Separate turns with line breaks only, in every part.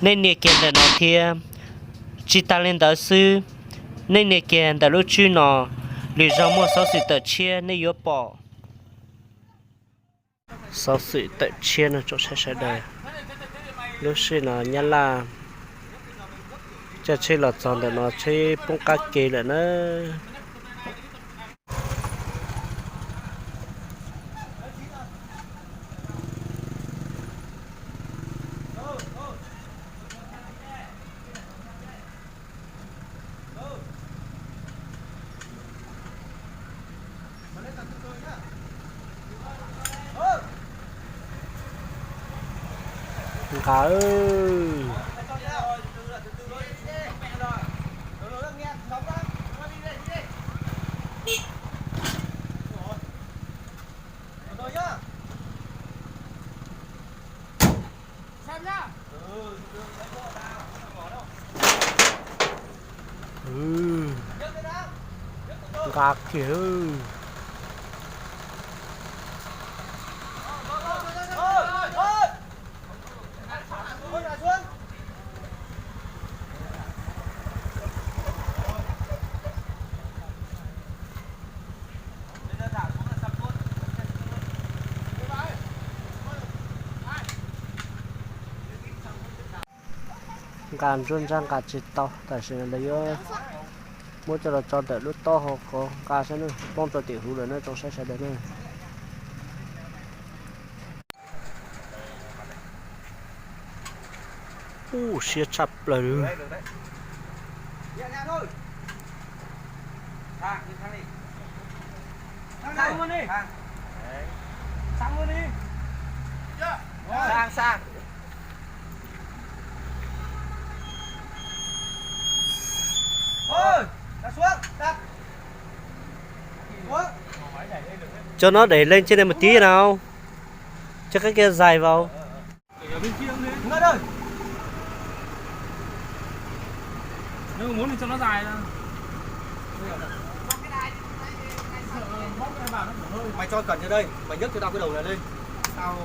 nên nè kiện để nó thia chỉ ta lên đó sư nên nè kiện để lúc chưa nó lì do mua sáu sự tự chia nên yếu bỏ sáu sự tự chia nó chỗ sẽ đời lúc xưa nó nhá là cho chơi lọt giòn để nó chơi bông cá kê lại nữa cá ơi cá kìa càng run răng cả chít to tại sao lấy mua cho nó cho tới lúc to họ có cá sẽ nữa bông cho tiểu hữu rồi nó trong sẽ được nữa xe chập rồi
sang luôn đi sang luôn đi sang ôi đặt xuống đặt xuống
cho nó để lên trên đây một tí nào cho cái kia dài vào
ở bên kia không đấy ơi nếu muốn thì cho nó dài ra mày cho cẩn cho đây mày nhấc cho tao cái đầu này lên tao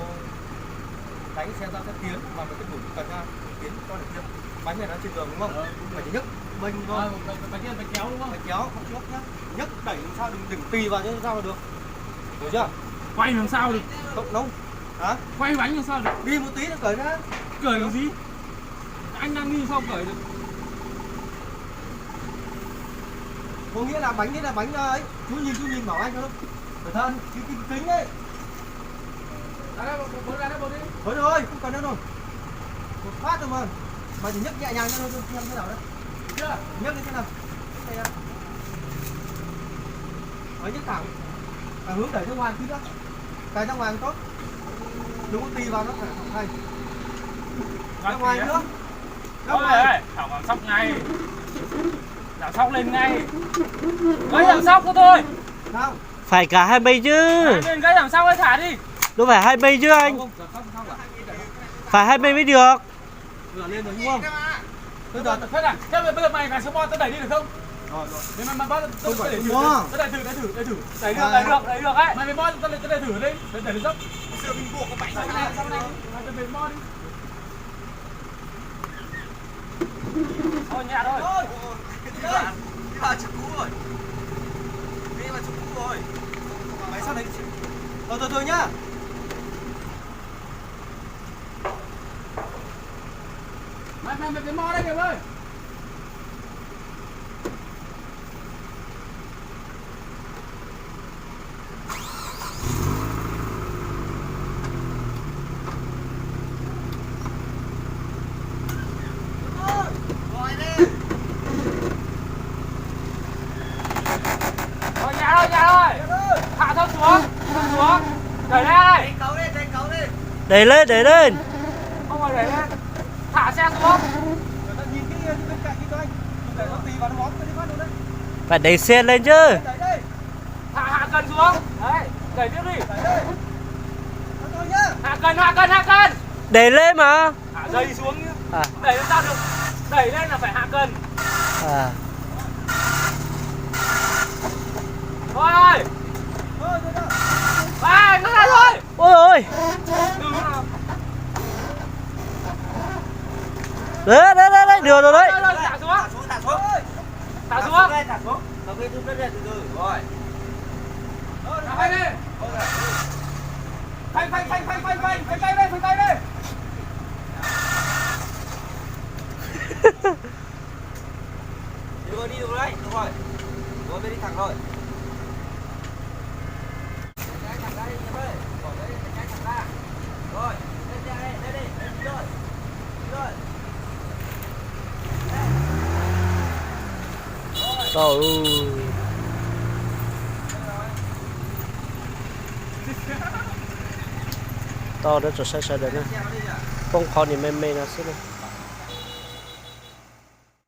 đánh xe tao sẽ tiến và mày cứ đuổi cần ra tiến cho được chưa bánh này nó trên đường đúng không mày chỉ nhấc mình thôi mày kéo đúng không mày kéo không trước nhá nhấc đẩy làm sao đừng tì vào chứ sao mà được hiểu chưa quay làm sao được không đâu hả quay bánh làm sao được đi một tí nó cởi ra cởi cái gì anh đang đi sao cởi được có nghĩa là bánh đấy là bánh ấy chú nhìn bảo anh không cẩn thận cái kính đấy thôi thôi không cần nữa rồi một phát thôi mà mày chỉ nhấc nhẹ nhàng cho nó xem thế nào đấy chưa nhấc lên thế nào ấy nhấc thẳng hướng đẩy ra ngoài tí nữa cái ra ngoài tốt đừng có tì vào nó phải ra ngoài nữa ra ngoài thảo làm sóc ngay giảm sóc lên ngay lấy giảm sóc của tôi sao
phải cả hai bên chứ
bên cái giảm sóc ấy thả đi
đâu phải hai bên chứ anh phải hai bên mới được
vừa lên rồi đúng không bây giờ thật à thế bây giờ mày phải số bo tao đẩy đi được không rồi rồi mà bắt tao đẩy thử đẩy được đấy mày bo tao đẩy thử đi đẩy được dốc sửa mình buộc cái bánh sau này tao đẩy bo đi thôi nhẹ thôi đi vào chỗ cũ rồi đi vào chỗ cũ rồi mày sao đấy thôi nhá mày cái mo đây kìa ơi thả thôi xuống đẩy lên
đẩy lên
không phải đẩy lên thả xe xuống nhìn cái bên cạnh cho anh để nó tì vào nó bóng cái phát luôn đấy
phải đẩy xe lên chứ
hạ cần xuống đấy đẩy tiếp đi đẩy thôi nhá hạ cần
đẩy lên mà
hạ dây xuống đẩy lên sao được đẩy lên là phải hạ cần thôi nó ra thôi
ôi ôi đấy đấy đấy đấy được rồi đấy.
Thả xuống. Thả xuống. Thả xuống. Thả xuống. Nó gây giúp đất này từ từ rồi. Thả bay đi. Phanh phanh phanh phanh phanh phanh phanh tay đây, phanh tay đây. Đi được đấy, được rồi. Rồi đi thẳng rồi. Rồi, đây đi rồi. Rồi.
Trời to đó cho sai sai đấy nè, không khó thì mềm mềm nó xí này.